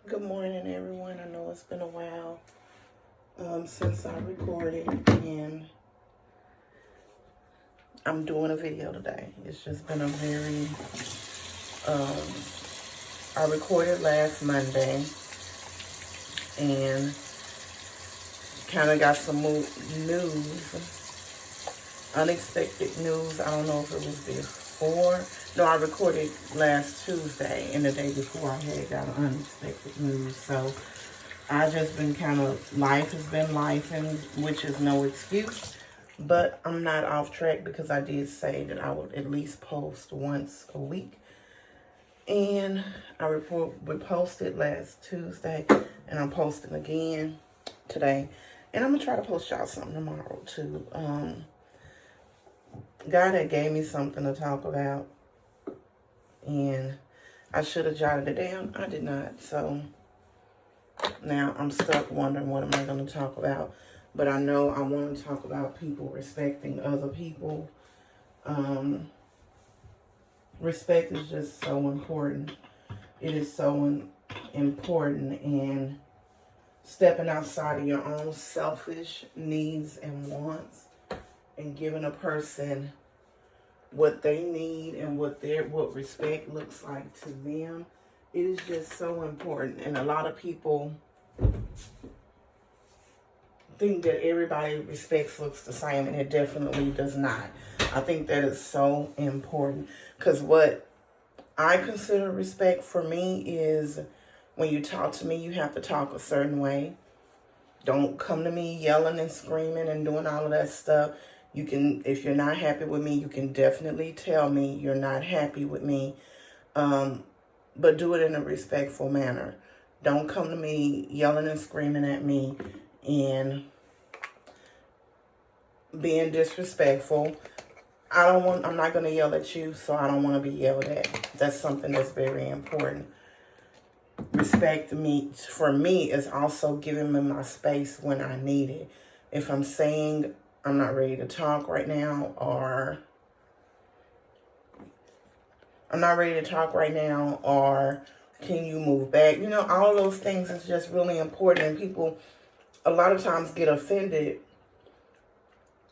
Good morning, everyone. I know it's been a while since I recorded, and I'm doing a video today. It's just been a very, I recorded last Monday and kind of got some unexpected news. I don't know if it was before. No, I recorded last Tuesday, and the day before I had got unexpected news. So I just been life has been life, and which is no excuse. But I'm not off track because I did say that I would at least post once a week. And we posted last Tuesday, and I'm posting again today. And I'm going to try to post y'all something tomorrow, too. God had gave me something to talk about, and I should have jotted it down. I did not. So now I'm stuck wondering what am I going to talk about. But I know I want to talk about people respecting other people. Respect is just so important. It is so important, and stepping outside of your own selfish needs and wants and giving a person what they need and what respect looks like to them. It is just so important. And a lot of people think that everybody respects looks the same, and it definitely does not. I think that is so important, because what I consider respect for me is when you talk to me, you have to talk a certain way. Don't come to me yelling and screaming and doing all of that stuff. You can, if you're not happy with me, you can definitely tell me you're not happy with me, but do it in a respectful manner. Don't come to me yelling and screaming at me and being disrespectful. I'm not going to yell at you, so I don't want to be yelled at. That's something that's very important. Respect me, for me, is also giving me my space when I need it. If I'm saying I'm not ready to talk right now, or can you move back? All those things is just really important. And people a lot of times get offended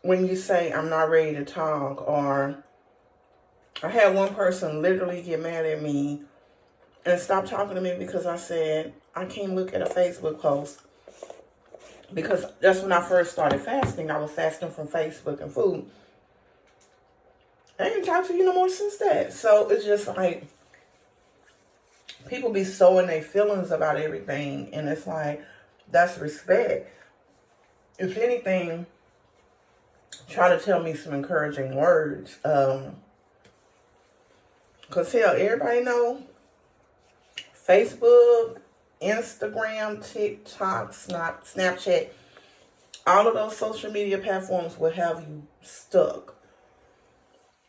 when you say I'm not ready to talk. Or I had one person literally get mad at me and stop talking to me because I said I can't look at a Facebook post, because that's when I first started fasting. I was fasting from Facebook and food. I ain't talked to you no more since that. So it's just like people be so in their feelings about everything, and it's like, that's respect. If anything, try to tell me some encouraging words. Because hell, everybody know Facebook, Instagram, TikTok, Snapchat, all of those social media platforms will have you stuck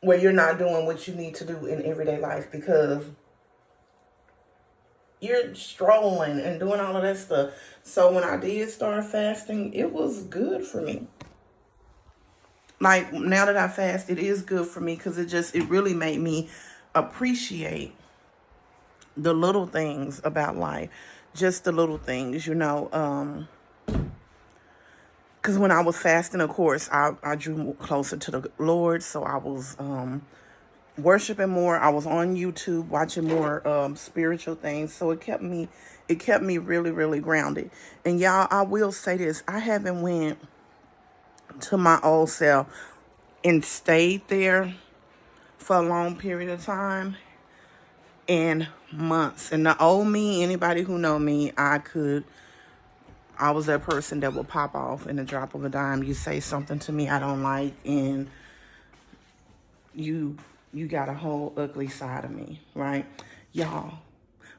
where you're not doing what you need to do in everyday life, because you're strolling and doing all of that stuff. So when I did start fasting, it was good for me. Like, now that I fast, it is good for me, because it really made me appreciate the little things about life. Just the little things, because when I was fasting, of course, I drew closer to the Lord. So I was worshiping more. I was on YouTube watching more spiritual things. So it kept me really, really grounded. And y'all, I will say this: I haven't went to my old self and stayed there for a long period of time in months. And the old me, anybody who know me, I was that person that would pop off in the drop of a dime. You say something to me I don't like, and you got a whole ugly side of me, right? Y'all,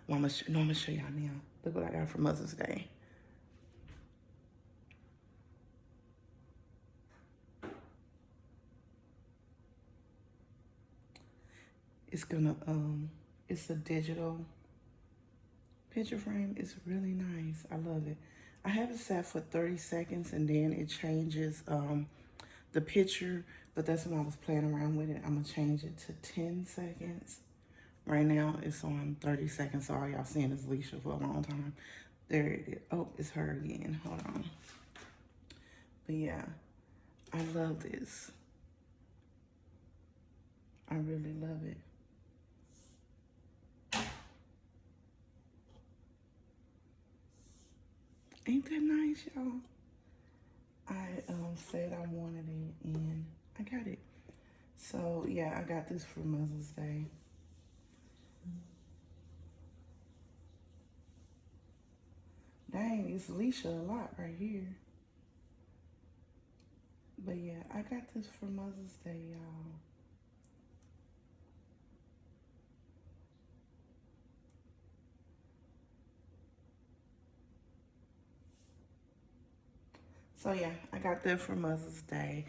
I'm gonna show y'all now. Look what I got for Mother's Day. It's a digital picture frame. It's really nice. I love it. I have it set for 30 seconds, and then it changes the picture, but that's when I was playing around with it. I'm gonna change it to 10 seconds. Right now, it's on 30 seconds. So all y'all seeing is Alicia for a long time. There it is. Oh, it's her again. Hold on. But yeah, I love this. I really love it. Ain't that nice, y'all? I said I wanted it and I got it. So yeah, I got this for Mother's Day. Dang, it's Alicia a lot right here. But yeah, I got this for Mother's Day, y'all. So yeah, I got that for Mother's Day.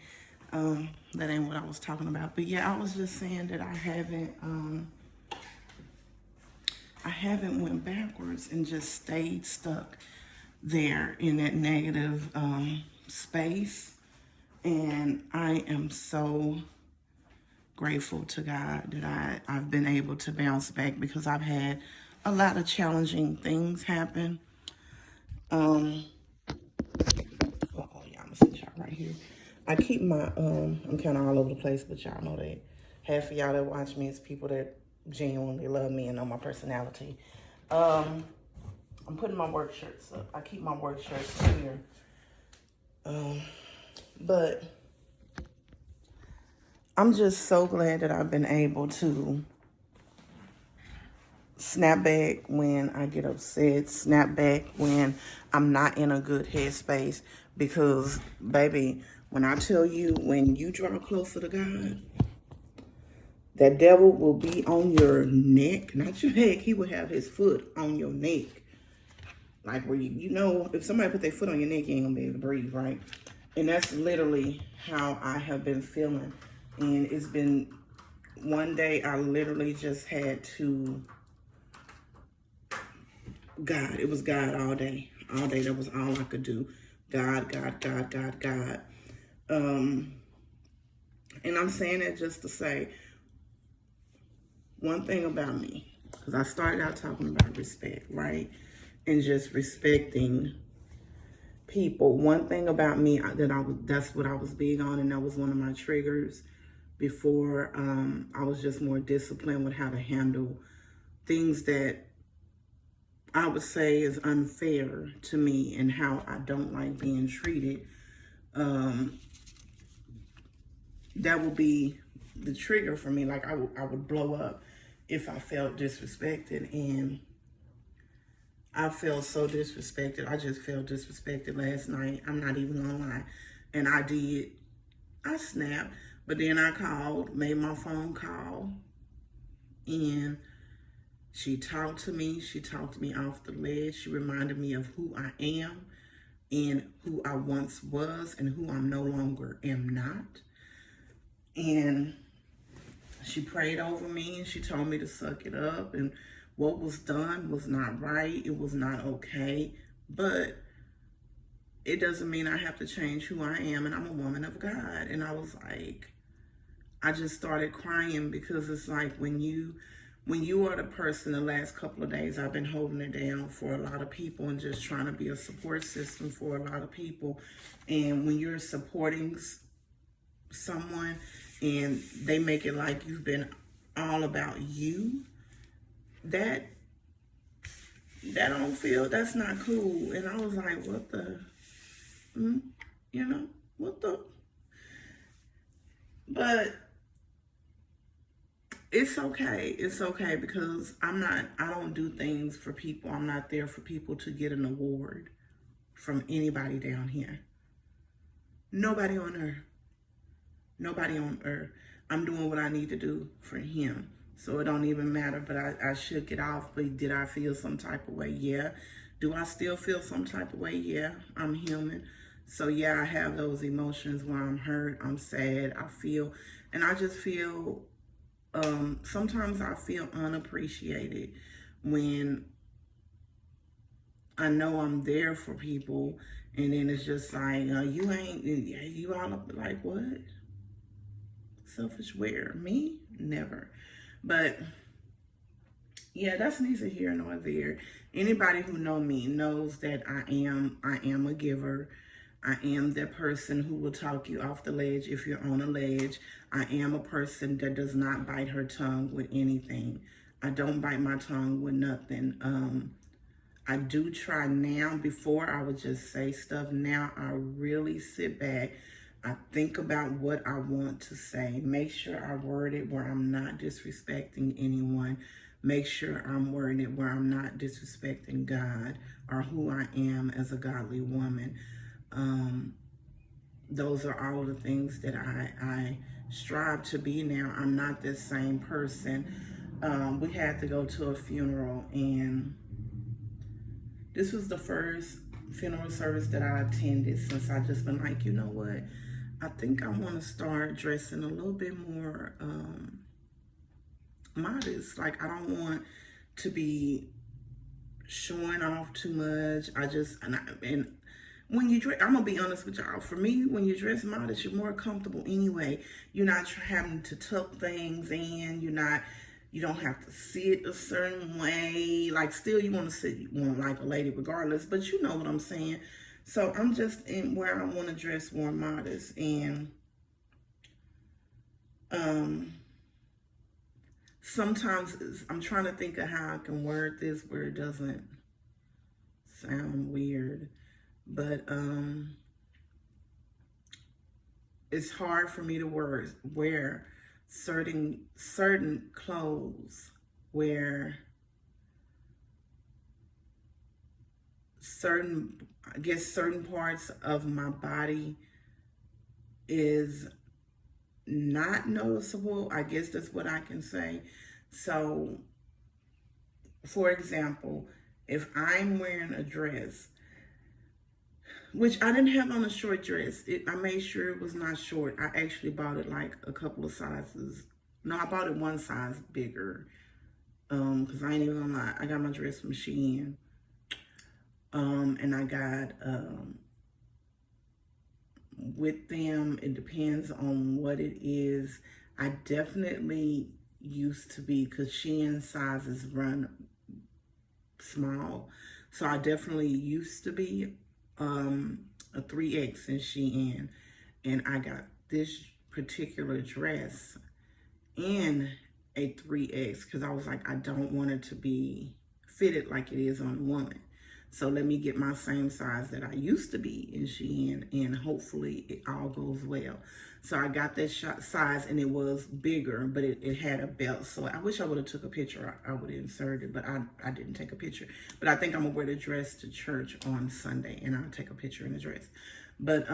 That ain't what I was talking about. But yeah, I was just saying that I haven't went backwards and just stayed stuck there in that negative space. And I am so grateful to God that I've been able to bounce back, because I've had a lot of challenging things happen. Oh yeah, I'm gonna sit y'all right here. I keep my I'm kind of all over the place, but y'all know that half of y'all that watch me is people that genuinely love me and know my personality. I'm putting my work shirts up. I keep my work shirts here. But I'm just so glad that I've been able to snap back when I get upset, snap back when I'm not in a good headspace. Because, baby, when I tell you, when you draw closer to God, that devil will be on your neck, not your neck. He will have his foot on your neck. Like where you know, if somebody put their foot on your neck, you ain't gonna be able to breathe, right? And that's literally how I have been feeling. And it's been one day I literally just had to, God, it was God all day. All day, that was all I could do. God, God, God, God, God. And I'm saying that just to say one thing about me, because I started out talking about respect, right? And just respecting people. One thing about me that's what I was big on, and that was one of my triggers before. I was just more disciplined with how to handle things that I would say is unfair to me, and how I don't like being treated. That would be the trigger for me. Like I would blow up if I felt disrespected, and I felt so disrespected. I just felt disrespected last night. I'm not even gonna lie. And I snapped, but then I called, made my phone call, and she talked to me. She talked me off the ledge. She reminded me of who I am and who I once was and who I'm no longer am not. And she prayed over me, and she told me to suck it up, and what was done was not right. It was not okay. But it doesn't mean I have to change who I am, and I'm a woman of God. And I was like, I just started crying, because it's like when you are the person, the last couple of days I've been holding it down for a lot of people and just trying to be a support system for a lot of people. And when you're supporting someone and they make it like you've been all about you, that don't feel, that's not cool. And I was like, what the, you know, what the, but it's okay. It's okay, because I don't do things for people. I'm not there for people to get an award from anybody down here. Nobody on earth. Nobody on earth. I'm doing what I need to do for him. So it don't even matter, but I shook it off. But did I feel some type of way? Yeah. Do I still feel some type of way? Yeah. I'm human. So yeah, I have those emotions where I'm hurt, I'm sad, I feel, and I just feel, sometimes I feel unappreciated when I know I'm there for people, and then it's just like, you ain't, you all up, like, what? Selfish where? Me? Never. But Yeah, that's neither here nor there. Anybody who know me knows that I am a giver. I am that person who will talk you off the ledge if you're on a ledge. I am a person that does not bite her tongue with anything. I don't bite my tongue with nothing. I do try now. Before I would just say stuff. Now I really sit back. I think about what I want to say. Make sure I word it where I'm not disrespecting anyone. Make sure I'm wording it where I'm not disrespecting God or who I am as a godly woman. Those are all the things that I strive to be now. I'm not the same person. We had to go to a funeral, and this was the first funeral service that I attended since I just been like, you know what? I think I want to start dressing a little bit more modest. Like, I don't want to be showing off too much. And when you dress, I'm gonna be honest with y'all. For me, when you dress modest, you're more comfortable anyway. You're not having to tuck things in. You don't have to sit a certain way. Like, still, you want to sit like a lady regardless, but you know what I'm saying. So I'm just in where I want to dress more modest, and sometimes I'm trying to think of how I can word this where it doesn't sound weird, but it's hard for me to wear certain clothes where certain parts of my body is not noticeable. I guess that's what I can say. So, for example, if I'm wearing a dress, which I didn't have on a short dress, I made sure it was not short. I actually bought it like a couple of sizes. No, I bought it one size bigger. Because I ain't even gonna lie, I got my dress from Shein. And I got with them, it depends on what it is. I definitely used to be, because Shein sizes run small, so I definitely used to be a 3X in Shein, and I got this particular dress in a 3X because I was like, I don't want it to be fitted like it is on a woman. So let me get my same size that I used to be in Shein, and hopefully it all goes well. So I got that size, and it was bigger, but it had a belt. So I wish I would have took a picture. I would have inserted, but I didn't take a picture. But I think I'm gonna wear the dress to church on Sunday, and I'll take a picture in the dress. But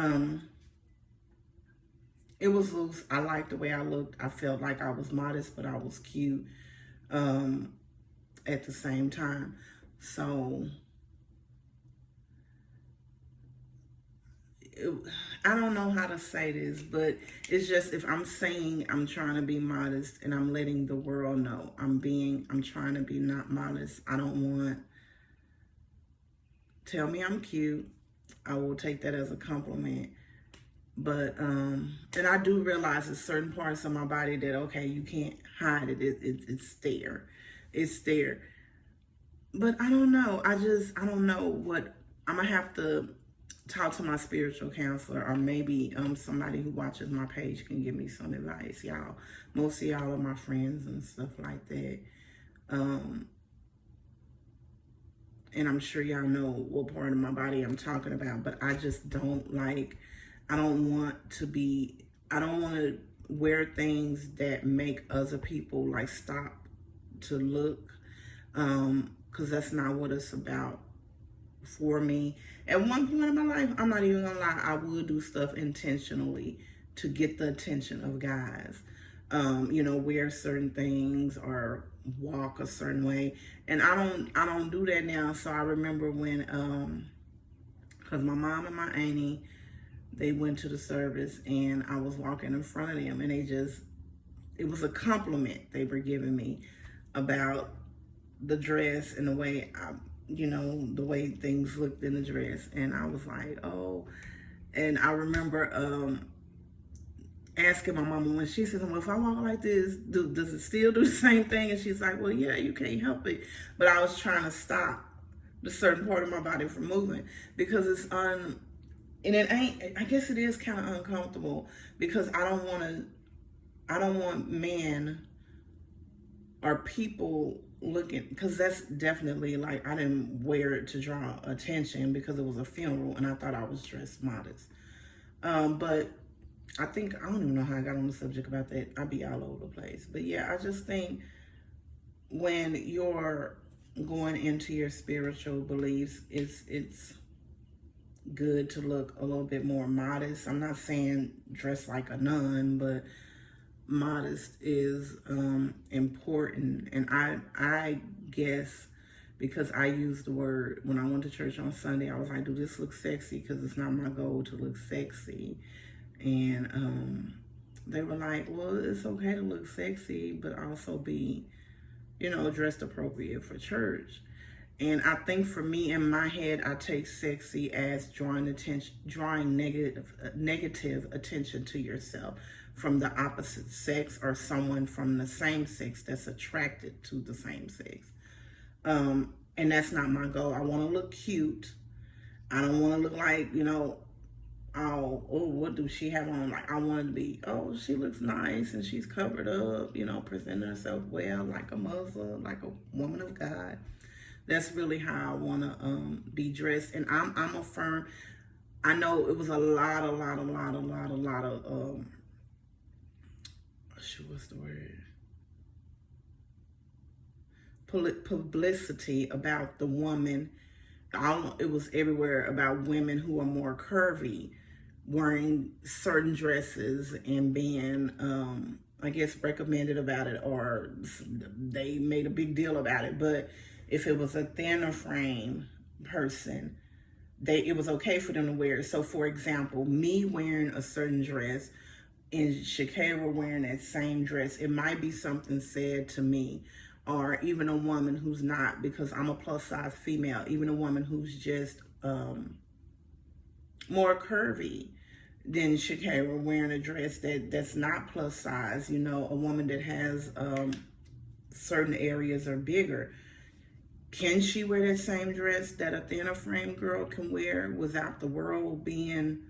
it was loose. I liked the way I looked. I felt like I was modest, but I was cute at the same time. So I don't know how to say this, but it's just, if I'm saying I'm trying to be modest and I'm letting the world know I'm trying to be not modest. I don't want, tell me I'm cute. I will take that as a compliment. But, and I do realize there's certain parts of my body that, okay, you can't hide it. It's there. It's there. But I don't know. I don't know what, I'm going to have to talk to my spiritual counselor, or maybe somebody who watches my page can give me some advice. Y'all, most of y'all are my friends and stuff like that, and I'm sure y'all know what part of my body I'm talking about. But I just don't like, I don't want to wear things that make other people like stop to look, because that's not what it's about for me. At one point in my life, I'm not even gonna lie, I would do stuff intentionally to get the attention of guys. Wear certain things or walk a certain way. And I don't do that now. So I remember when because my mom and my auntie, they went to the service, and I was walking in front of them, and it was a compliment they were giving me about the dress and the way the way things looked in the dress. And I was like, oh. And I remember asking my mama when she says, well, if I walk like this, does it still do the same thing? And she's like, well, yeah, you can't help it. But I was trying to stop the certain part of my body from moving because it's and it ain't, I guess it is kind of uncomfortable because I don't want men or people looking, because that's definitely like, I didn't wear it to draw attention because it was a funeral and I thought I was dressed modest. But I don't even know how I got on the subject about that. I'd be all over the place. But yeah, I just think when you're going into your spiritual beliefs, it's good to look a little bit more modest. I'm not saying dress like a nun, but modest is important. And I guess because I used the word when I went to church on Sunday, I was like, do this look sexy? Because it's not my goal to look sexy. And they were like, well, it's okay to look sexy, but also be, dressed appropriate for church. And I think for me, in my head, I take sexy as drawing negative attention to yourself from the opposite sex or someone from the same sex that's attracted to the same sex. And that's not my goal. I want to look cute. I don't want to look like, oh, what do she have on? Like, I want to be, oh, she looks nice and she's covered up, presenting herself well, like a Muslim, like a woman of God. That's really how I want to be dressed. And I'm a firm, I know it was a lot of, what's the word? Publicity about the woman. It was everywhere about women who are more curvy, wearing certain dresses and being, I guess, recommended about it, or they made a big deal about it. But if it was a thinner frame person, it was okay for them to wear it. So for example, me wearing a certain dress and Shakira wearing that same dress, it might be something said to me, or even a woman who's not, because I'm a plus size female, even a woman who's just more curvy than Shakira wearing a dress that's not plus size, a woman that has certain areas are bigger. Can she wear that same dress that a thinner frame girl can wear without the world being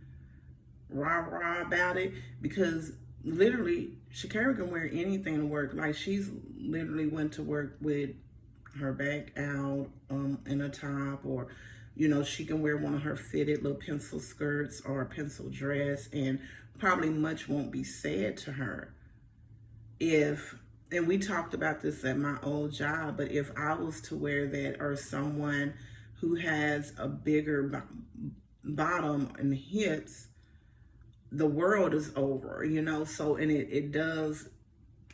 rah-rah about it? Because literally, Shakira can wear anything to work. Like, she's literally went to work with her back out in a top, or, she can wear one of her fitted little pencil skirts or a pencil dress, and probably much won't be said to her. And we talked about this at my old job, but if I was to wear that, or someone who has a bigger bottom and hips, the world is over, so, and it does,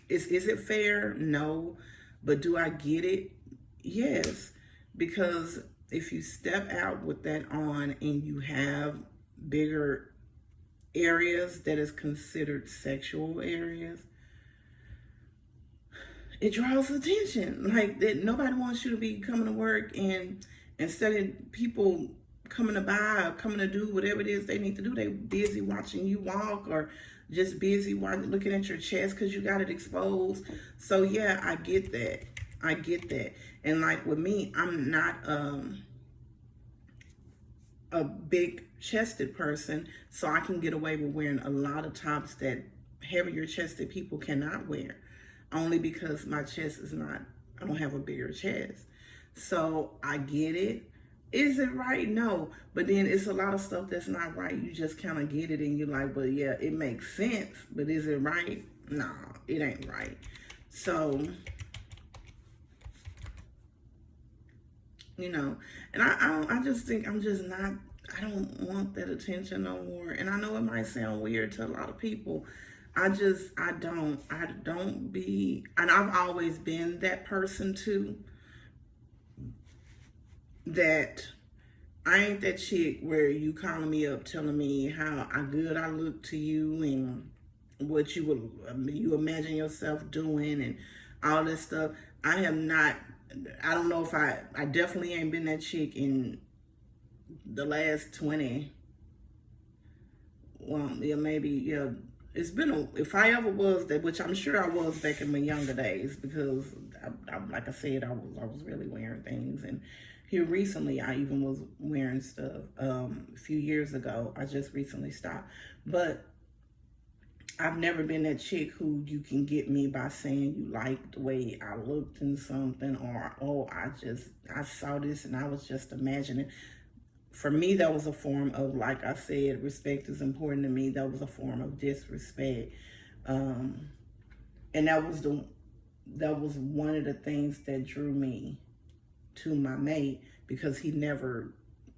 is it fair? No. But do I get it? Yes. Because if you step out with that on and you have bigger areas that is considered sexual areas, it draws attention. Like, that nobody wants you to be coming to work, and instead of people coming to buy or coming to do whatever it is they need to do, they busy watching you walk, or just busy looking at your chest because you got it exposed. So yeah, I get that. And like with me, I'm not a big chested person, so I can get away with wearing a lot of tops that heavier chested people cannot wear, only because my chest is not, I don't have a bigger chest. So I get it. Is it right? No. But then it's a lot of stuff that's not right. You just kind of get it and you're like, well, yeah, it makes sense. But is it right? No, it ain't right. So, and I just think I'm just not, I don't want that attention no more. And I know it might sound weird to a lot of people. I don't be, and I've always been that person too, that I ain't that chick where you calling me up telling me how good I look to you and what you imagine yourself doing and all this stuff. I am not, I don't know if I definitely ain't been that chick in the last 20, well, yeah, maybe, yeah, it's been if I ever was that, which I'm sure I was back in my younger days, because like I said, I was really wearing things. And here recently, I even was wearing stuff. A few years ago, I just recently stopped. But I've never been that chick who you can get me by saying you like the way I looked in something, or, oh, I saw this and I was just imagining. For me, that was a form of, like I said, respect is important to me. That was a form of disrespect. And that was one of the things that drew me to my mate, because he never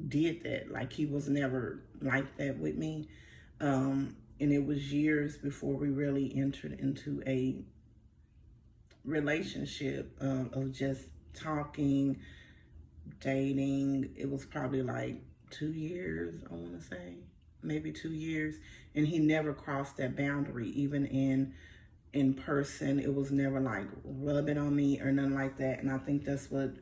did that. Like, he was never like that with me. And it was years before we really entered into a relationship of just talking, dating. It was probably like 2 years, I want to say, maybe 2 years. And he never crossed that boundary, even in person. It was never like rubbing on me or nothing like that. And I think that's what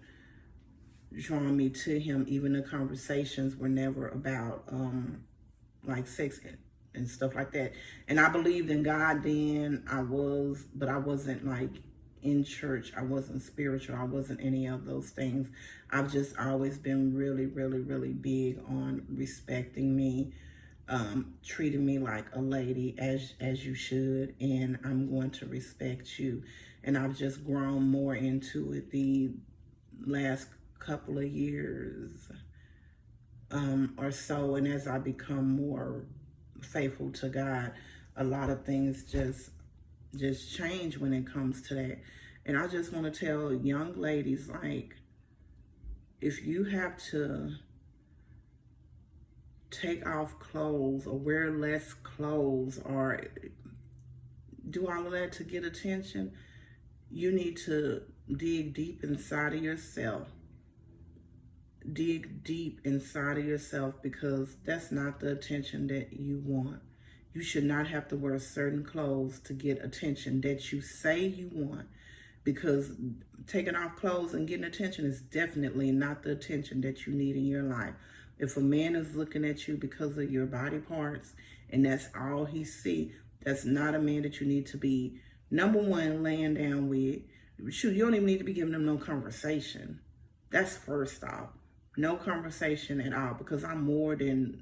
drawn me to him. Even the conversations were never about like sex and stuff like that. And I believed in God then. But I wasn't like in church. I wasn't spiritual. I wasn't any of those things. I've just always been really, really, really big on respecting me, treating me like a lady, as you should, and I'm going to respect you. And I've just grown more into it the last couple of years or so. And as I become more faithful to God, a lot of things just change when it comes to that. And I just want to tell young ladies, like, if you have to take off clothes or wear less clothes or do all of that to get attention, you need to dig deep inside of yourself. Dig deep inside of yourself, because that's not the attention that you want. You should not have to wear certain clothes to get attention that you say you want, because taking off clothes and getting attention is definitely not the attention that you need in your life. If a man is looking at you because of your body parts and that's all he see, that's not a man that you need to be, number one, laying down with. Shoot, you don't even need to be giving them no conversation. That's first off. No conversation at all, because I'm more than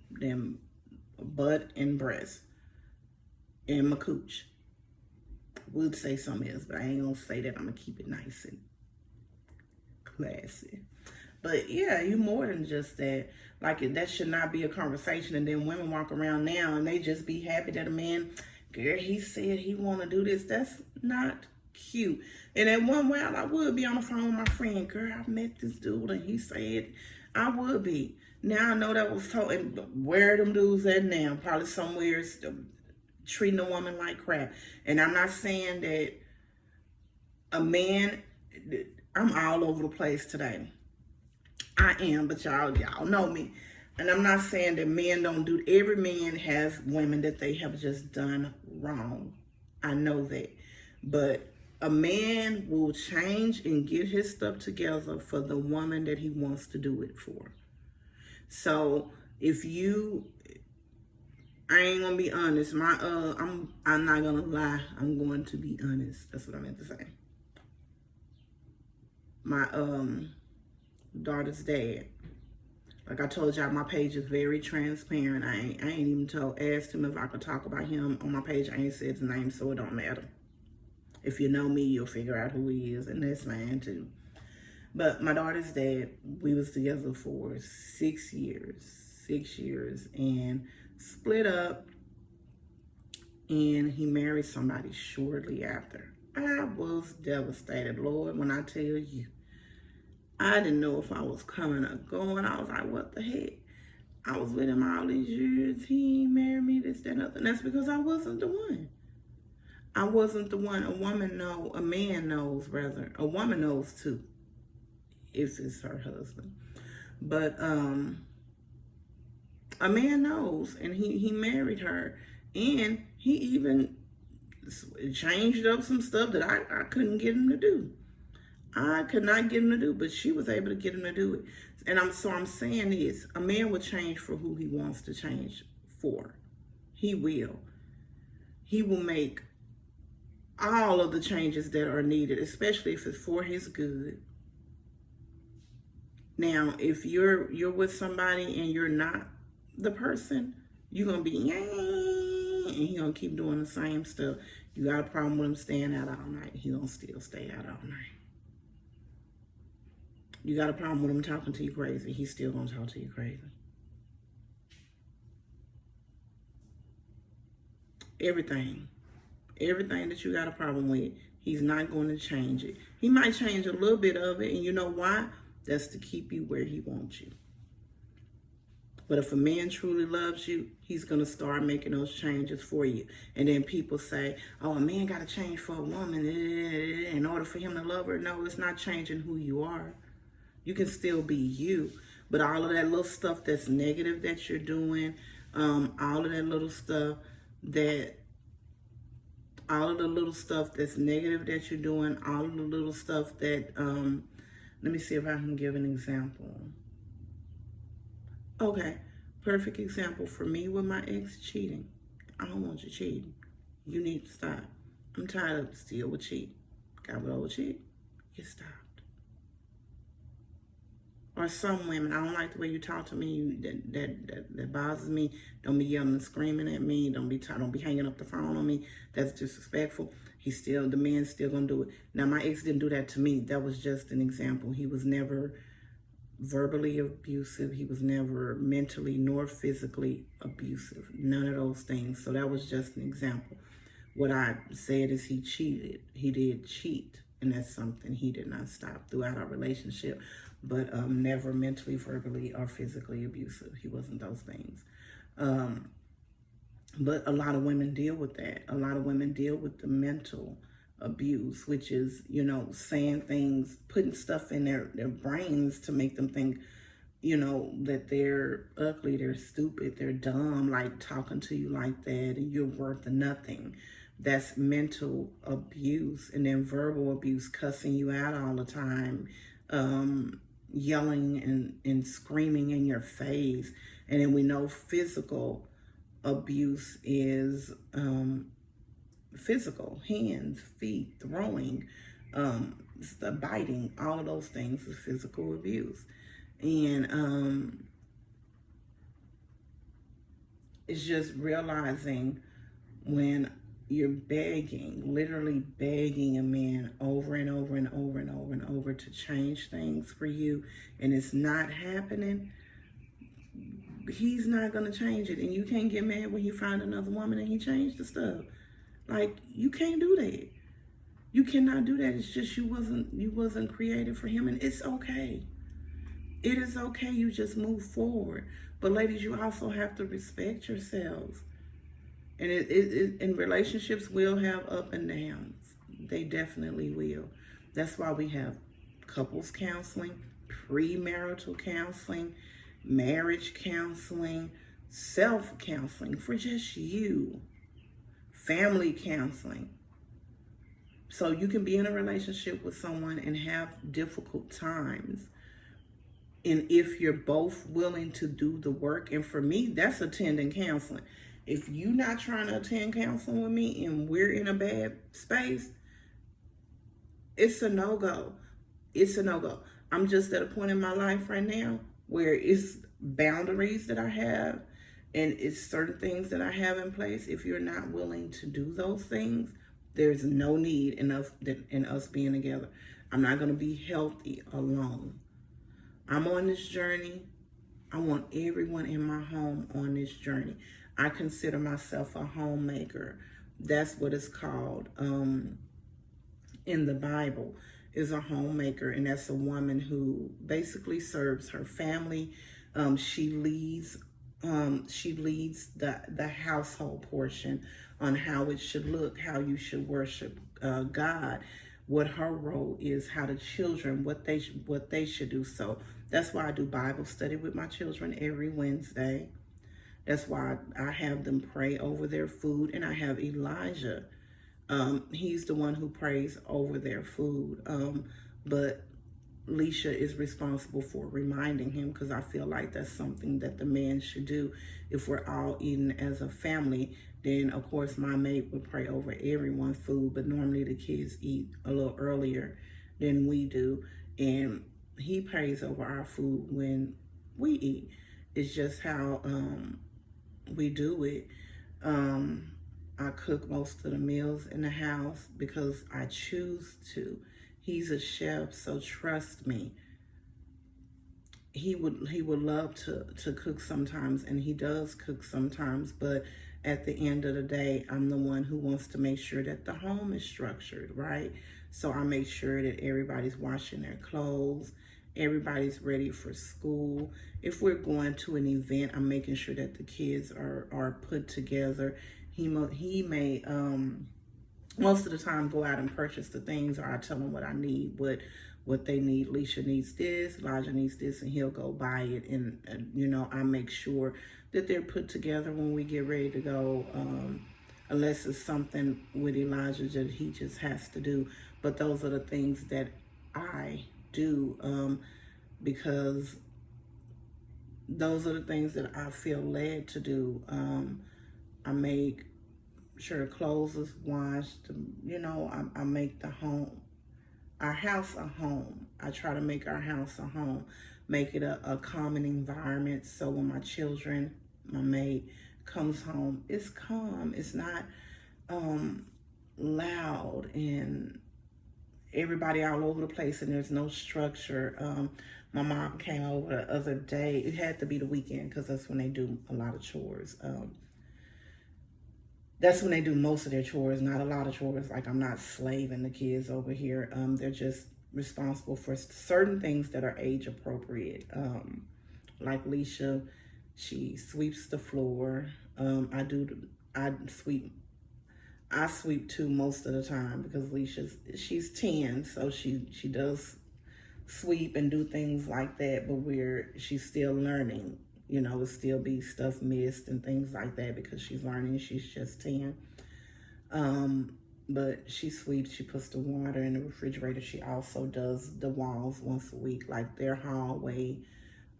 butt and breast and my cooch. Would say something else, but I ain't gonna say that. I'm gonna keep it nice and classy. But yeah, you more than just that. Like, that should not be a conversation. And then women walk around now and they just be happy that a man, girl, he said he want to do this. That's not cute. And at one while, I would be on the phone with my friend. Girl, I met this dude and he said I would be. Now I know that was so. And where them dudes at now? Probably somewhere treating a woman like crap. And I'm not saying that a man, I'm all over the place today. I am, but y'all know me. And I'm not saying that men don't do, every man has women that they have just done wrong. I know that. But a man will change and get his stuff together for the woman that he wants to do it for. So if you, I ain't gonna be honest. I'm not gonna lie. I'm going to be honest. That's what I meant to say. My daughter's dad. Like I told y'all, my page is very transparent. I ain't even asked him if I could talk about him on my page. I ain't said his name, so it don't matter. If you know me, you'll figure out who he is, and that's fine too. But my daughter's dad, we was together for 6 years, and split up, and he married somebody shortly after. I was devastated, Lord, when I tell you. I didn't know if I was coming or going. I was like, what the heck? I was with him all these years. He married me, this, that, and other. And that's because I wasn't the one. I wasn't the one. A man knows, rather. A woman knows too, if it's her husband. But a man knows, and he married her. And he even changed up some stuff that I couldn't get him to do. I could not get him to do, but she was able to get him to do it. And I'm saying this, a man will change for who he wants to change for. He will. He will make all of the changes that are needed, especially if it's for his good. Now, if you're with somebody and you're not the person, you're gonna be and he gonna keep doing the same stuff. You got a problem with him staying out all night, he gonna still stay out all night. You got a problem with him talking to you crazy, he's still gonna talk to you crazy. Everything that you got a problem with, he's not going to change it. He might change a little bit of it, and you know why? That's to keep you where he wants you. But if a man truly loves you, he's going to start making those changes for you. And then people say, oh, a man got to change for a woman in order for him to love her. No, it's not changing who you are. You can still be you. But all of that little stuff that's negative that you're doing, all of that little stuff all of the little stuff that's negative that you're doing, all of the little stuff that, let me see if I can give an example. Okay, perfect example for me with my ex cheating. I don't want you cheating. You need to stop. I'm tired of still with cheat. Got with old cheat, you stopped. Or some women, I don't like the way you talk to me. That bothers me. Don't be yelling and screaming at me. Don't be hanging up the phone on me. That's disrespectful. The man's still gonna do it. Now, my ex didn't do that to me. That was just an example. He was never verbally abusive. He was never mentally nor physically abusive. None of those things. So that was just an example. What I said is he cheated. He did cheat. And that's something he did not stop throughout our relationship. But never mentally, verbally, or physically abusive. He wasn't those things. But a lot of women deal with that. A lot of women deal with the mental abuse, which is, saying things, putting stuff in their brains to make them think, that they're ugly, they're stupid, they're dumb, like talking to you like that, and you're worth nothing. That's mental abuse. And then verbal abuse, cussing you out all the time, yelling and screaming in your face. And then we know physical abuse is physical, hands, feet, throwing, biting, all of those things is physical abuse. And it's just realizing when you're literally begging a man over and over and over and over and over to change things for you, and it's not happening, he's not going to change it. And you can't get mad when you find another woman and he changed the stuff. Like, you can't do that. You cannot do that. It's just you wasn't created for him, and it's okay. It is okay. You just move forward. But ladies, you also have to respect yourselves. And and relationships will have up and downs. They definitely will. That's why we have couples counseling, premarital counseling, marriage counseling, self-counseling for just you, family counseling. So you can be in a relationship with someone and have difficult times. And if you're both willing to do the work, and for me, that's attending counseling. If you're not trying to attend counseling with me and we're in a bad space, it's a no-go. It's a no-go. I'm just at a point in my life right now where it's boundaries that I have, and it's certain things that I have in place. If you're not willing to do those things, there's no need in us being together. I'm not going to be healthy alone. I'm on this journey. I want everyone in my home on this journey. I consider myself a homemaker. That's what it's called in the Bible, is a homemaker. And that's a woman who basically serves her family. She leads the household portion on how it should look, how you should worship God, what her role is, how the children, what they should do. So that's why I do Bible study with my children every Wednesday. That's why I have them pray over their food. And I have Elijah. He's the one who prays over their food. But Leisha is responsible for reminding him, because I feel like that's something that the man should do. If we're all eating as a family, then of course my maid would pray over everyone's food, but normally the kids eat a little earlier than we do, and he prays over our food when we eat. It's just how we do it. I cook most of the meals in the house because I choose to. He's a chef, so trust me. He would love to cook sometimes, and he does cook sometimes, but at the end of the day, I'm the one who wants to make sure that the home is structured, right? So I make sure that everybody's washing their clothes, everybody's ready for school. If we're going to an event, I'm making sure that the kids are put together. He may most of the time go out and purchase the things, or I tell him what I need, what they need. Leisha needs this, Elijah needs this, and he'll go buy it. And you know, I make sure that they're put together when we get ready to go, unless it's something with Elijah that he just has to do. But those are the things that I do, because those are the things that I feel led to do. I make sure clothes is washed. You know, I make our house a home. I try to make our house a home, make it a calming environment. So when my children, my maid comes home, it's calm. It's not loud and everybody all over the place, and there's no structure. My mom came over the other day. It had to be the weekend because that's when they do a lot of chores. That's when they do most of their chores, not a lot of chores. Like, I'm not slaving the kids over here. They're just responsible for certain things that are age appropriate. Like Leisha, she sweeps the floor. I sweep too most of the time because she's 10, so she does sweep and do things like that, but she's still learning. You know, it'll still be stuff missed and things like that because she's learning. She's just 10. But she sweeps, she puts the water in the refrigerator. She also does the walls once a week, like their hallway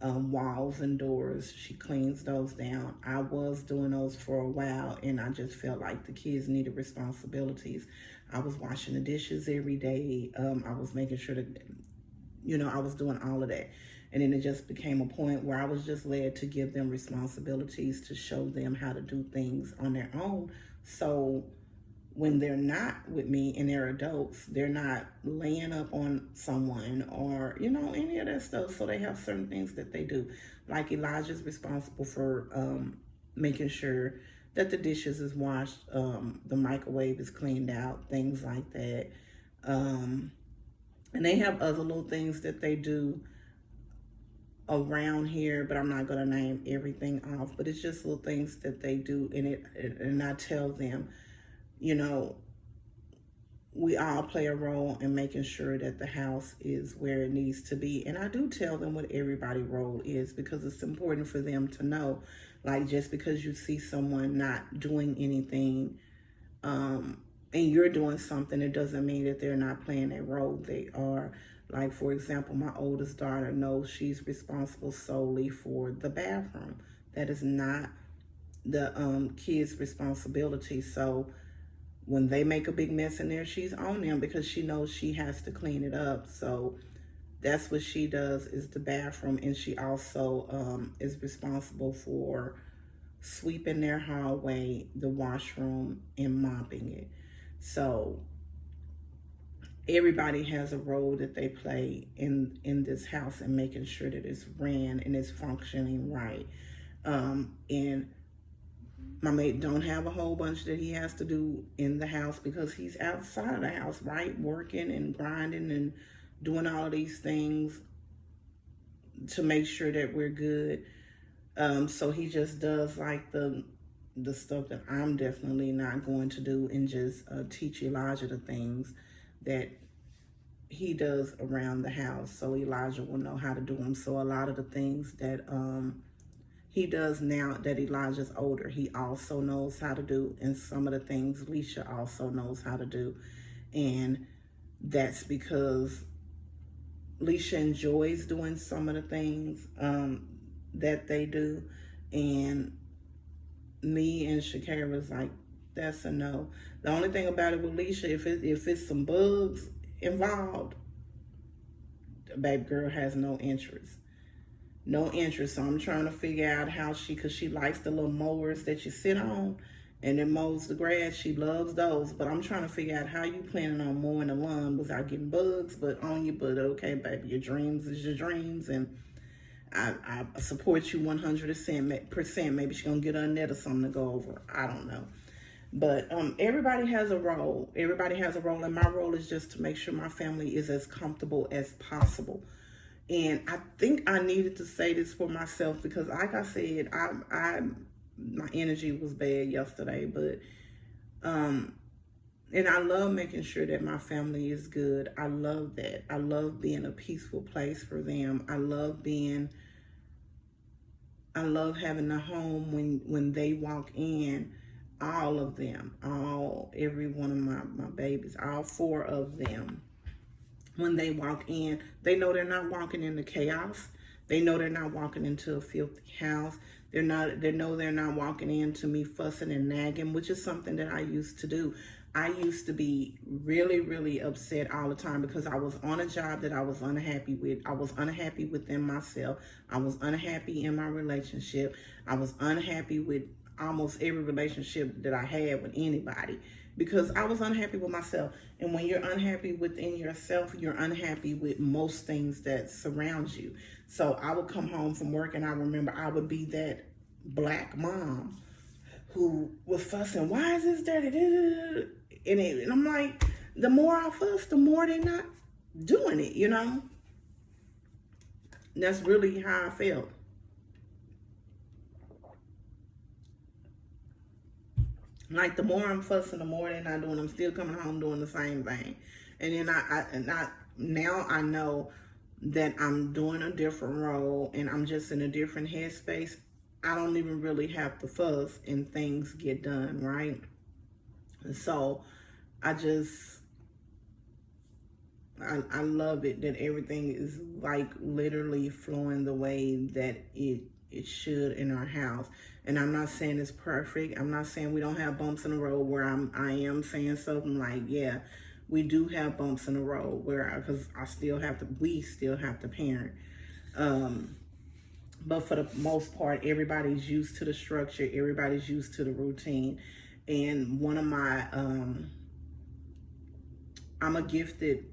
walls and doors. She cleans those down. I was doing those for a while, and I just felt like the kids needed responsibilities. I was washing the dishes every day. I was making sure that, you know, I was doing all of that. And then it just became a point where I was just led to give them responsibilities, to show them how to do things on their own. So when they're not with me and they're adults, they're not laying up on someone or, you know, any of that stuff. So they have certain things that they do. Like Elijah's responsible for making sure that the dishes is washed, the microwave is cleaned out, things like that. And they have other little things that they do around here, but I'm not gonna name everything off, but it's just little things that they do in it. And I tell them, you know, we all play a role in making sure that the house is where it needs to be. And I do tell them what everybody's role is, because it's important for them to know. Like, just because you see someone not doing anything, and you're doing something, it doesn't mean that they're not playing their role. They are. Like, for example, my oldest daughter knows she's responsible solely for the bathroom. That is not the kids' responsibility. So when they make a big mess in there, she's on them because she knows she has to clean it up. So that's what she does, is the bathroom. And she also is responsible for sweeping their hallway, the washroom, and mopping it. So everybody has a role that they play in this house and making sure that it's ran and it's functioning right. And my mate don't have a whole bunch that he has to do in the house because he's outside of the house, right? Working and grinding and doing all of these things to make sure that we're good. So he just does like the stuff that I'm definitely not going to do, and just teach Elijah the things that he does around the house, so Elijah will know how to do them. So a lot of the things that he does now that Elijah's older, he also knows how to do, and some of the things Leisha also knows how to do. And that's because Leisha enjoys doing some of the things that they do, and me and Shakira was like, that's a no. The only thing about it with Leisha, if it's some bugs involved, the baby girl has no interest. No interest. So I'm trying to figure out how because she likes the little mowers that you sit on and it mows the grass. She loves those. But I'm trying to figure out how you planning on mowing the lawn without getting bugs, but on you. But okay, baby, your dreams is your dreams. And I support you 100%. Maybe she's going to get her a net or something to go over. I don't know. But everybody has a role. Everybody has a role. And my role is just to make sure my family is as comfortable as possible. And I think I needed to say this for myself because, like I said, my energy was bad yesterday. But and I love making sure that my family is good. I love that. I love being a peaceful place for them. I love having a home when they walk in. All of them, every one of my babies, all 4 of them. When they walk in, they know they're not walking into chaos. They know they're not walking into a filthy house. They know they're not walking into me fussing and nagging, which is something that I used to do. I used to be really, really upset all the time because I was on a job that I was unhappy with. I was unhappy within myself. I was unhappy in my relationship. I was unhappy with almost every relationship that I had with anybody because I was unhappy with myself. And when you're unhappy within yourself, you're unhappy with most things that surround you. So I would come home from work and I remember I would be that black mom who was fussing, why is this dirty? And I'm like, the more I fuss, the more they're not doing it, you know? And that's really how I felt. Like, the more I'm fussing, the more they're not doing. I'm still coming home doing the same thing. And then now I know that I'm doing a different role and I'm just in a different headspace. I don't even really have to fuss and things get done, right? And so I love it that everything is like literally flowing the way that it should in our house. And I'm not saying it's perfect. I'm not saying we don't have bumps in the road where I am saying something like, yeah, we do have bumps in the road because we still have to parent. But for the most part, everybody's used to the structure. Everybody's used to the routine. And one of my, I'm a gifted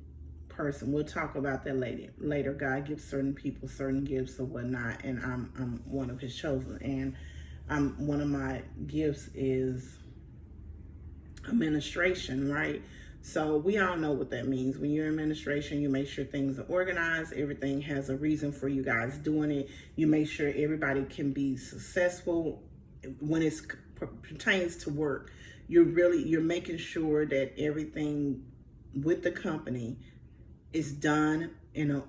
person. We'll talk about that later. God gives certain people certain gifts or whatnot, and I'm one of his chosen. And one of my gifts is administration, right? So we all know what that means. When you're in administration, you make sure things are organized. Everything has a reason for you guys doing it. You make sure everybody can be successful when it pertains to work. You're making sure that everything with the company is done in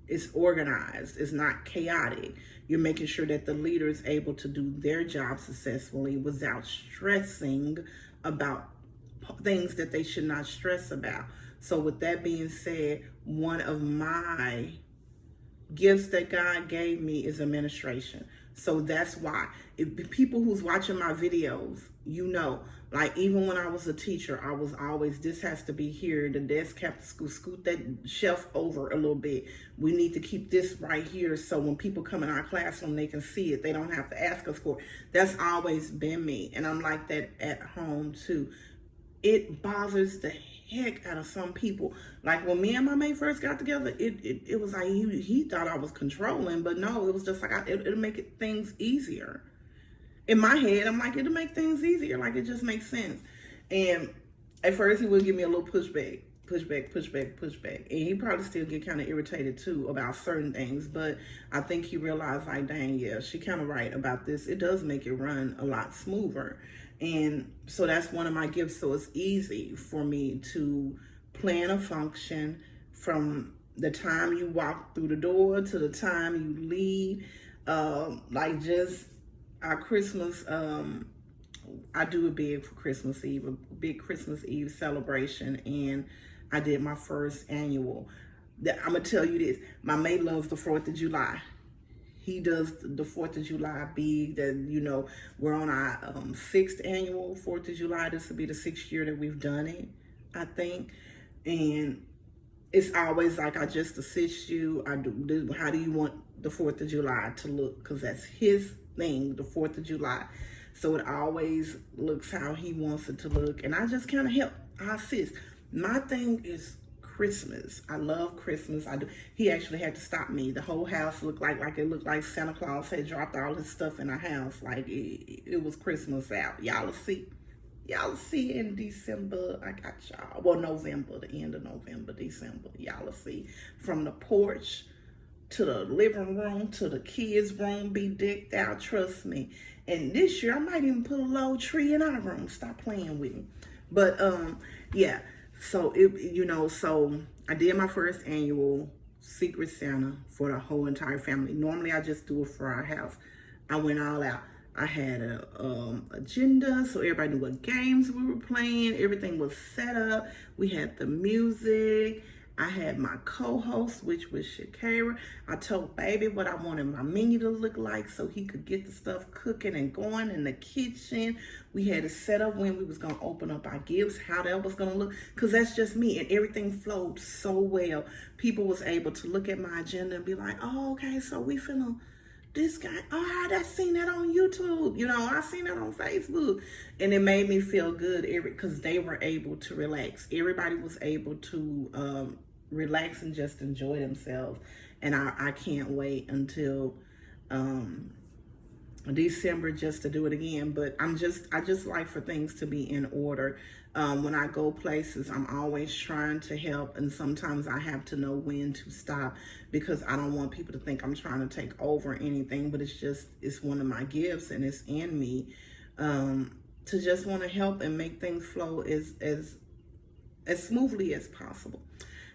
it's organized. It's not chaotic. You're making sure that the leader is able to do their job successfully without stressing about things that they should not stress about. So with that being said, one of my gifts that God gave me is administration. So that's why if people who's watching my videos, you know, like even when I was a teacher, I was always, this has to be here. The desk have to scoot that shelf over a little bit. We need to keep this right here. So when people come in our classroom, they can see it. They don't have to ask us for it. That's always been me. And I'm like that at home too. It bothers the heck out of some people. Like when me and my mate first got together, it was like he thought I was controlling, but no, it was just like it'll make things easier. In my head, I'm like, it'll make things easier. Like it just makes sense. And at first he would give me a little pushback. And he probably still get kind of irritated too about certain things. But I think he realized like, dang, yeah, she kind of right about this. It does make it run a lot smoother. And so that's one of my gifts. So it's easy for me to plan a function from the time you walk through the door to the time you leave. Like just our Christmas, I do a big for Christmas Eve, a big Christmas Eve celebration. And I did my first annual. I'm going to tell you this. My mate loves the 4th of July. He does the 4th of July big. That, you know, we're on our 6th annual 4th of July. This will be the 6th year that we've done it, I think. And it's always like, I just assist you. I do. How do you want the 4th of July to look? Because that's his thing, the 4th of July. So it always looks how he wants it to look. And I just kind of help. I assist. My thing is Christmas. I love Christmas. I do. He actually had to stop me. The whole house looked like it looked like Santa Claus had dropped all his stuff in our house. Like it was Christmas out. Y'all see. Y'all see in December. I got y'all. Well, November, the end of November, December. Y'all see from the porch to the living room to the kids' room be decked out. Trust me. And this year I might even put a little tree in our room. Stop playing with me. But yeah. So so I did my first annual Secret Santa for the whole entire family. Normally I just do it for our house. I went all out. I had a agenda, so everybody knew what games we were playing. Everything was set up. We had the music. I had my co-host, which was Shakira. I told baby what I wanted my menu to look like so he could get the stuff cooking and going in the kitchen. We had it set up when we was going to open up our gifts, how that was going to look, because that's just me, and everything flowed so well. People was able to look at my agenda and be like, oh, okay, so we finna, this guy, oh, I seen that on YouTube. You know, I seen that on Facebook. And it made me feel good because they were able to relax. Everybody was able to relax and just enjoy themselves. And I can't wait until December just to do it again. But I just like for things to be in order. When I go places, I'm always trying to help, and sometimes I have to know when to stop because I don't want people to think I'm trying to take over anything, but it's one of my gifts and it's in me to just want to help and make things flow as smoothly as possible.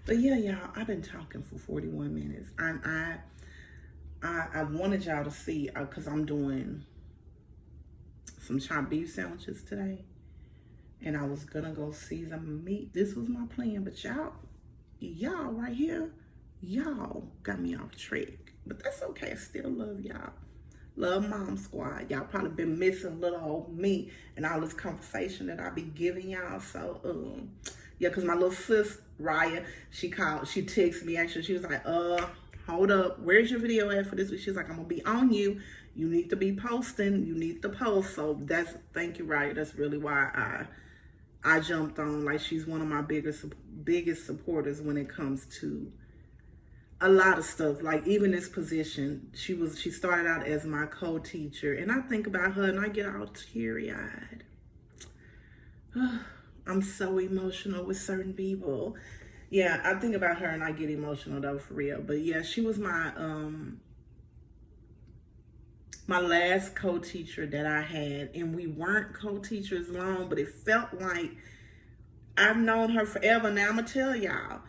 But yeah, y'all, I've been talking for 41 minutes. I wanted y'all to see, because I'm doing some chopped beef sandwiches today. And I was gonna go season meat. This was my plan, but y'all right here, y'all got me off track. But that's okay, I still love y'all. Love Mom Squad. Y'all probably been missing little old me and all this conversation that I be giving y'all. So, yeah, because my little sis, Raya, she texted me actually. She was like, hold up, where's your video at for this week? She's like, I'm gonna be on you. You need to be posting. You need to post. So thank you, Raya. That's really why I jumped on. Like, she's one of my biggest supporters when it comes to a lot of stuff. Like, even this position, she started out as my co-teacher, and I think about her and I get all teary-eyed. I'm so emotional with certain people. Yeah, I think about her and I get emotional though, for real. But yeah, she was my my last co-teacher that I had, and we weren't co-teachers long, but it felt like I've known her forever. Now I'm gonna tell y'all,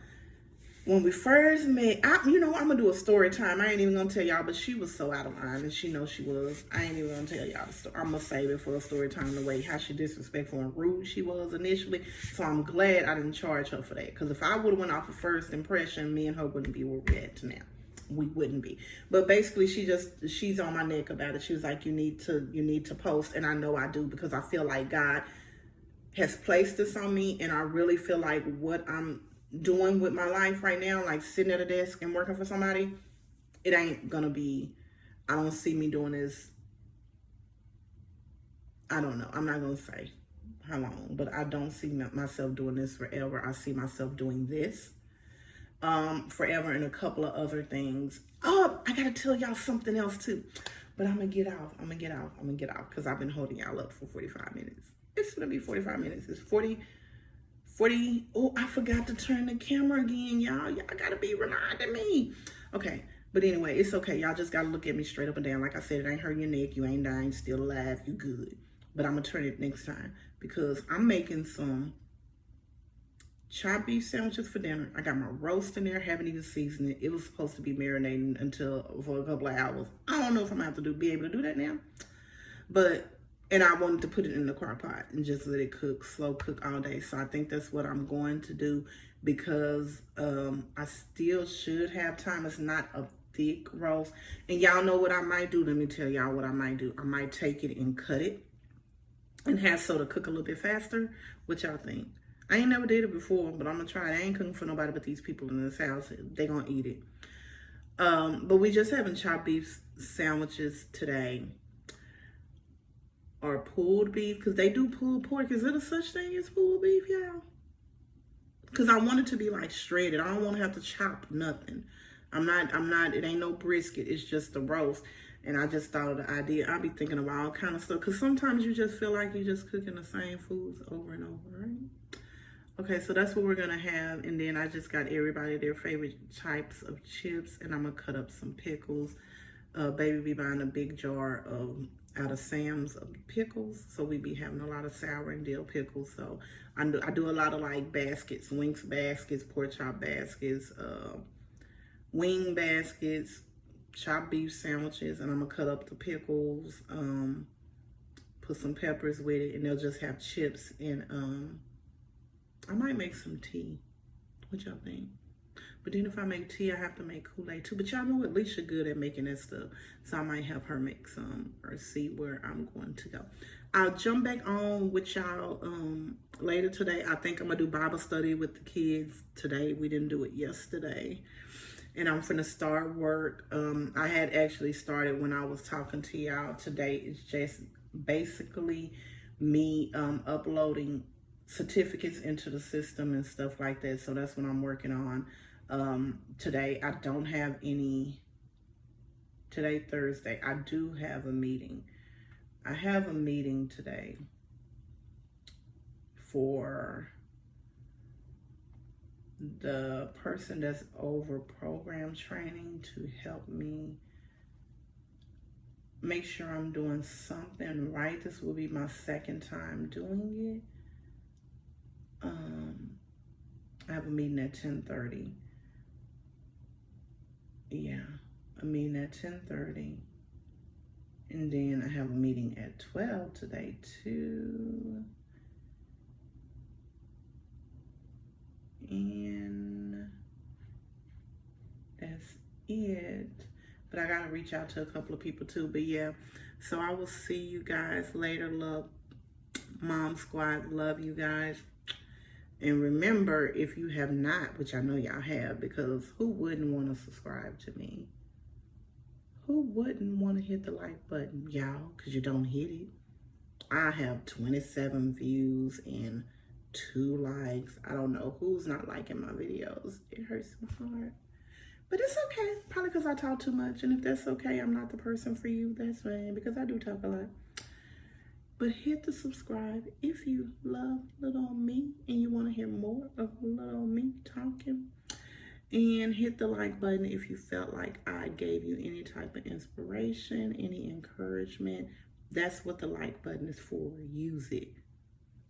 when we first met, I'm gonna do a story time. I ain't even gonna tell y'all, but she was so out of line, and she knows she was. I ain't even gonna tell y'all the story. I'm gonna save it for a story time, the way how she disrespectful and rude she was initially. So I'm glad I didn't charge her for that, because if I would have went off of first impression, me and her wouldn't be where we're at now. We wouldn't be. But basically, she's on my neck about it. She was like, you need to post, and I know I do, because I feel like God has placed this on me, and I really feel like what I'm doing with my life right now, like sitting at a desk and working for somebody, it ain't gonna be, I don't see me doing this, I don't know, I'm not gonna say how long, but I don't see myself doing this forever. I see myself doing this forever, and a couple of other things. Oh, I gotta tell y'all something else too, but I'm gonna get off because I've been holding y'all up for 45 minutes. It's gonna be 45 minutes. It's 40. Oh, I forgot to turn the camera again, y'all. Y'all gotta be reminding me. Okay, but anyway, it's okay. Y'all just gotta look at me straight up and down. Like I said, it ain't hurting your neck. You ain't dying, still alive. You good. But I'm gonna turn it next time because I'm making some chopped beef sandwiches for dinner. I got my roast in there, haven't even seasoned it. It was supposed to be marinating for a couple of hours. I don't know if I'm gonna have to be able to do that now. And I wanted to put it in the crock pot and just let it cook, slow cook all day. So I think that's what I'm going to do. because I still should have time. It's not a thick roast. And y'all know what I might do. Let me tell y'all what I might do. I might take it and cut it and have soda cook a little bit faster. What y'all think? I ain't never did it before, but I'm gonna try it. I ain't cooking for nobody but these people in this house. They gonna eat it. But we just having chopped beef sandwiches today. Or pulled beef, because they do pulled pork. Is it a such thing as pulled beef, y'all? Because I want it to be like shredded. I don't want to have to chop nothing. I'm not, it ain't no brisket. It's just the roast. And I just thought of the idea. I'll be thinking about all kind of stuff. Because sometimes you just feel like you're just cooking the same foods over and over, right? Okay, so that's what we're going to have. And then I just got everybody their favorite types of chips. And I'm going to cut up some pickles. Baby be buying a big jar of out of Sam's pickles, so we be having a lot of sour and dill pickles. So I do a lot of like baskets, Winks baskets, pork chop baskets, wing baskets, chopped beef sandwiches, and I'm gonna cut up the pickles, put some peppers with it, and they'll just have chips. And I might make some tea. What y'all think? But then if I make tea, I have to make Kool-Aid too. But y'all know Alicia good at making that stuff. So I might have her make some or see where I'm going to go. I'll jump back on with y'all later today. I think I'm going to do Bible study with the kids today. We didn't do it yesterday. And I'm finna start work. I had actually started when I was talking to y'all today. It's just basically me uploading certificates into the system and stuff like that. So that's what I'm working on. Today I don't have any. Today Thursday, I do have a meeting. I have a meeting today for the person that's over program training to help me make sure I'm doing something right. This will be my second time doing it. I have a meeting at 10:30. Yeah, a meeting at 10:30. And then I have a meeting at 12 today too. And that's it. But I gotta reach out to a couple of people too. But yeah, so I will see you guys later. Love, Mom Squad, love you guys. And remember, if you have not, which I know y'all have, because who wouldn't want to subscribe to me? Who wouldn't want to hit the like button, y'all? Because you don't hit it. I have 27 views and 2 likes. I don't know who's not liking my videos. It hurts my heart. But it's okay. Probably because I talk too much. And if that's okay, I'm not the person for you. That's fine. Because I do talk a lot. But hit the subscribe if you love little old me and you want to hear more of little old me talking. And hit the like button if you felt like I gave you any type of inspiration, any encouragement. That's what the like button is for. Use it.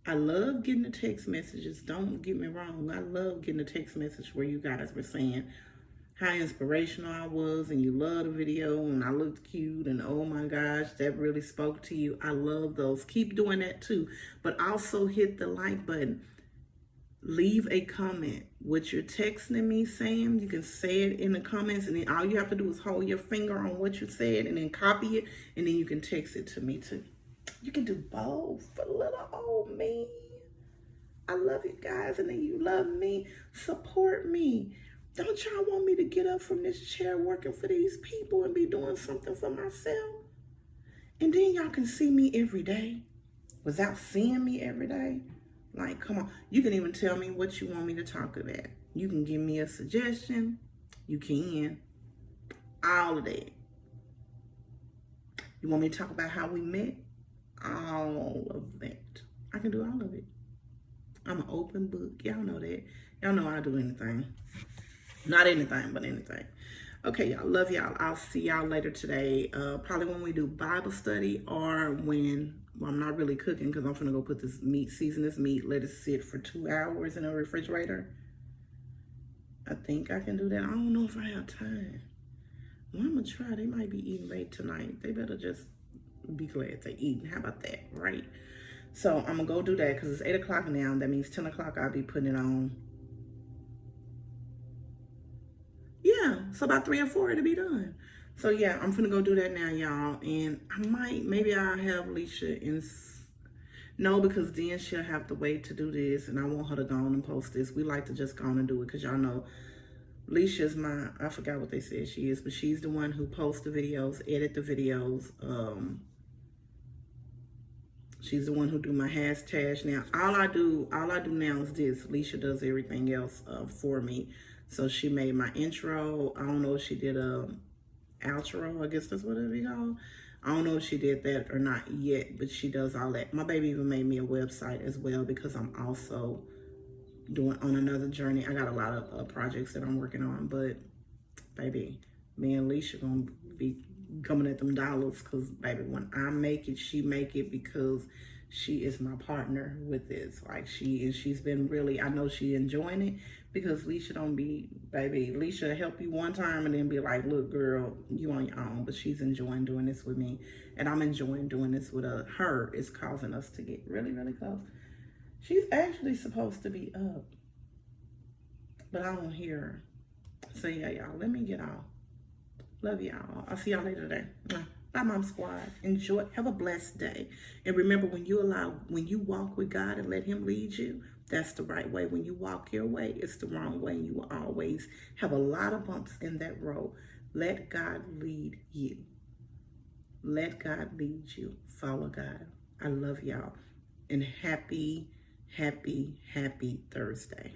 I love getting the text messages. Don't get me wrong. I love getting a text message where you guys were saying how inspirational I was and you love the video and I looked cute and oh my gosh, that really spoke to you. I love those. Keep doing that too. But also hit the like button. Leave a comment. What you're texting me saying, you can say it in the comments, and then all you have to do is hold your finger on what you said and then copy it, and then you can text it to me too. You can do both for little old me. I love you guys, and then you love me. Support me. Don't y'all want me to get up from this chair working for these people and be doing something for myself? And then y'all can see me every day without seeing me every day. Like, come on. You can even tell me what you want me to talk about. You can give me a suggestion. You can. All of that. You want me to talk about how we met? All of that. I can do all of it. I'm an open book. Y'all know that. Y'all know I'll do anything. Not anything, but anything. Okay, y'all. Love y'all. I'll see y'all later today. Probably when we do Bible study or when, well, I'm not really cooking because I'm gonna go put this meat, season this meat, let it sit for 2 hours in a refrigerator. I think I can do that. I don't know if I have time. Well, I'm gonna try. They might be eating late tonight. They better just be glad they're eating. How about that, right? So I'm gonna go do that because it's 8 o'clock now. That means 10 o'clock I'll be putting it on. Yeah, so about 3 or 4 it'll be done. So yeah, I'm finna go do that now, y'all. And maybe I'll have Leisha in. No, because then she'll have to wait to do this, and I want her to go on and post this. We like to just go on and do it, because y'all know Leisha's I forgot what they said she is, but she's the one who posts the videos, edit the videos. She's the one who do my hashtags now. All I do now is this. Leisha does everything else for me. So she made my intro. I don't know if she did a outro. I guess that's what it be called. I don't know if she did that or not yet, but she does all that. My baby even made me a website as well, because I'm also doing on another journey. I got a lot of projects that I'm working on, but baby, me and Leisha gonna be coming at them dollars, because baby, when I make it, she make it, because she is my partner with this. Like, she's been really, I know she enjoying it, because Leisha don't be, baby, Leisha help you one time and then be like, look girl, you on your own. But she's enjoying doing this with me, and I'm enjoying doing this with her. It's causing us to get really, really close. She's actually supposed to be up, but I don't hear her. So yeah, y'all, let me get off. Love y'all. I'll see y'all later today. Bye, Mom Squad. Enjoy. Have a blessed day. And remember, when you walk with God and let him lead you, that's the right way. When you walk your way, it's the wrong way. You will always have a lot of bumps in that road. Let God lead you. Let God lead you. Follow God. I love y'all. And happy, happy, happy Thursday.